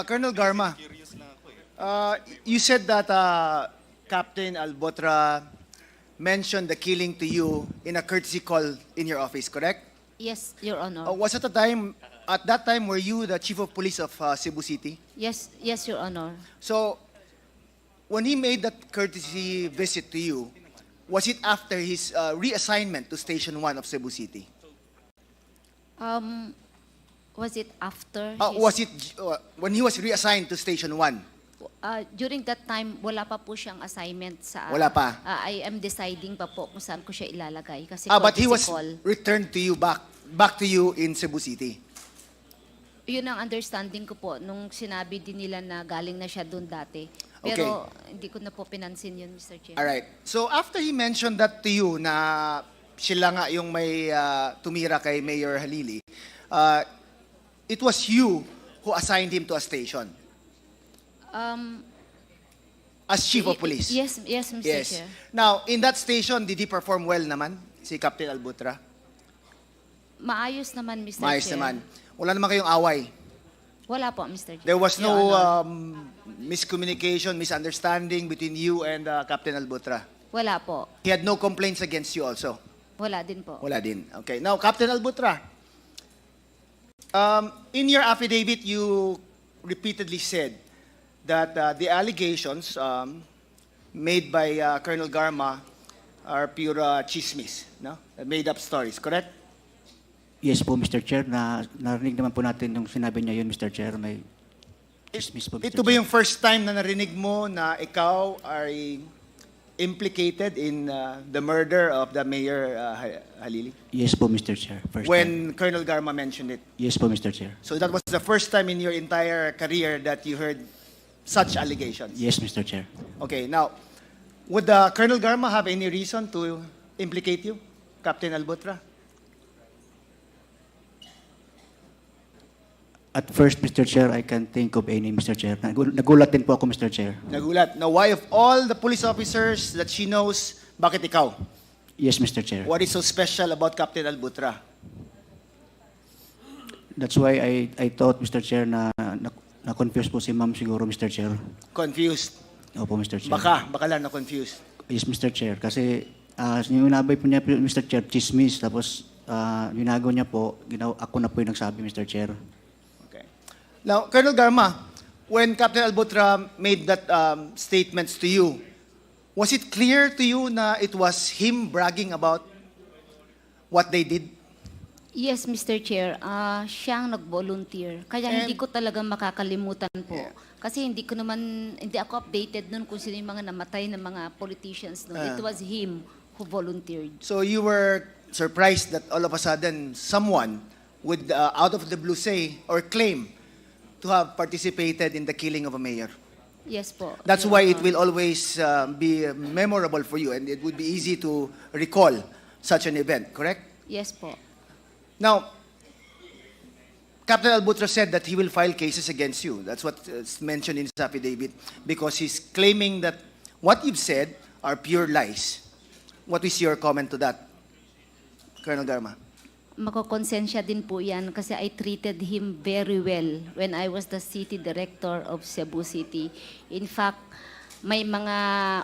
Colonel Garma, you said that Captain Albotra mentioned the killing to you in a courtesy call in your office, correct? Yes, Your Honor. Was it at that time, were you the Chief of Police of Cebu City? Yes, Your Honor. So, when he made that courtesy visit to you, was it after his reassignment to Station 1 of Cebu City? Was it after? Was it when he was reassigned to Station 1? During that time, wala pa po siyang assignment sa... Wala pa? I am deciding pa po kung saan ko siya ilalagay. Kasi But he was call. returned to you back to you in Cebu City. Yun ang understanding ko po nung sinabi din nila na galing na siya doon dati. Pero hindi ko na po pinansin yun, Mr. Chair. Alright. So after he mentioned that to you na sila nga yung may tumira kay Mayor Halili, it was you who assigned him to a station as Chief of Police. Yes, Mr. Chair. Now, in that station, did he perform well naman, si Captain Albutra? Maayos naman, Mr. Maayos Chair. naman. Wala naman kayong away. Wala po, Mr. Chair. There was Your no Honor. miscommunication, misunderstanding between you and Captain Albutra. Wala po. He had no complaints against you also. Wala din po. Wala din. Okay. Now, Captain Albutra, in your affidavit, you repeatedly said that the allegations made by Colonel Garma are pure chismis, no? Made-up stories, correct? Yes po, Mr. Chair. Narinig naman po natin yung sinabi niya yun, Mr. Chair. May chismis po, Mr. Ito ba Chair. yung first time na narinig mo na ikaw ay implicated in the murder of the Mayor Halili? Yes po, Mr. Chair. First time. When Colonel Garma mentioned it. Yes po, Mr. Chair. So that was the first time in your entire career that you heard such allegations? Yes, Mr. Chair. Okay, now, would Colonel Garma have any reason to implicate you, Captain Albutra? At first, Mr. Chair, I can't think of any, Mr. Chair. Nagulat din po ako, Mr. Chair. Nagulat. Now, why of all the police officers that she knows, bakit ikaw? Yes, Mr. Chair. What is so special about Captain Albutra? That's why I thought, Mr. Chair, na-confuse po si ma'am siguro, Mr. Chair. Confused. Opo, Mr. Chair. Baka lang na-confused. Yes, Mr. Chair. Kasi yung inabay po niya, Mr. Chair, chismis. Tapos ginagawa niya po, ako na po yung nagsabi, Mr. Chair. Okay. Now, Colonel Garma, when Captain Albutra made that statements to you, was it clear to you na it was him bragging about what they did? Yes, Mr. Chair. Siyang nag-volunteer. Kaya hindi ko talaga makakalimutan po. Yeah. Kasi hindi ako updated nun kung sino yung mga namatay na mga politicians nun. It was him who volunteered. So you were surprised that all of a sudden someone would out of the blue say or claim to have participated in the killing of a mayor. Yes po. That's Your why it Honor. will always be memorable for you and it would be easy to recall such an event, correct? Yes po. Now, Captain Albutra said that he will file cases against you. That's what is mentioned in his affidavit because he's claiming that what you've said are pure lies. What is your comment to that, Colonel Garma? Makokonsensya din po yan kasi I treated him very well when I was the city director of Cebu City. In fact, may mga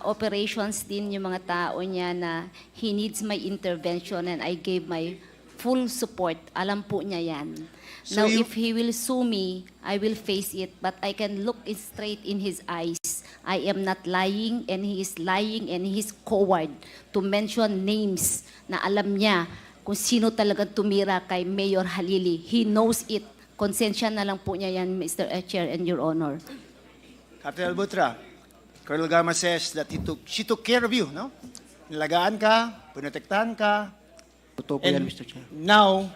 operations din yung mga tao niya na he needs my intervention and I gave my full support. Alam po niya yan. So Now, you- if he will sue me, I will face it, but I can look it straight in his eyes. I am not lying, and he is lying, and he is coward to mention names na alam niya kung sino talagang tumira kay Mayor Halili. He knows it. Konsensya na lang po niya yan, Mr. Chair and Your Honor. Captain Albutra, Colonel Garma says that she took care of you, no? Nilagaan ka, pinotektahan ka, Totoo po yan, Mr. Chair. now,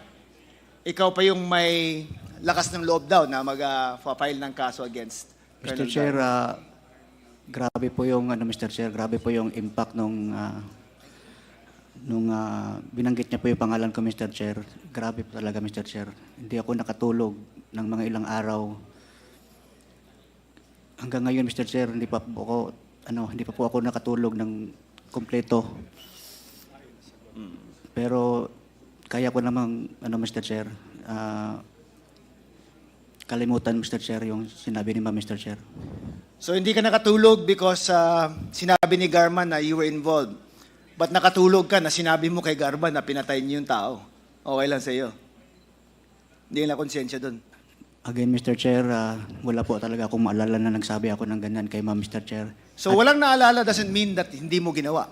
ikaw pa yung may lakas ng loob daw na mag-file ng kaso against Mr. Colonel Chair, Garma. grabe po yung Mr. Chair, grabe po yung impact nung binanggit niya po yung pangalan ko, Mr. Chair. Grabe po talaga, Mr. Chair. Hindi ako nakatulog ng mga ilang araw. Hanggang ngayon, Mr. Chair, hindi pa po ako nakatulog ng kompleto. Pero kaya ko namang Mr. Chair, kalimutan, Mr. Chair, yung sinabi ni Ma'am, Mr. Chair. So hindi ka nakatulog because sinabi ni Garman na you were involved. But nakatulog ka na sinabi mo kay Garman na pinatay niyo yung tao. Okay lang sa iyo. Hindi na konsensya doon. Again, Mr. Chair, wala po talaga akong maalala na nagsabi ako ng ganyan kay Ma'am, Mr. Chair. So walang naalala doesn't mean that hindi mo ginawa.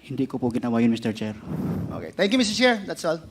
Hindi ko po ginawa yun, Mr. Chair. Okay. Thank you, Mr. Chair. That's all.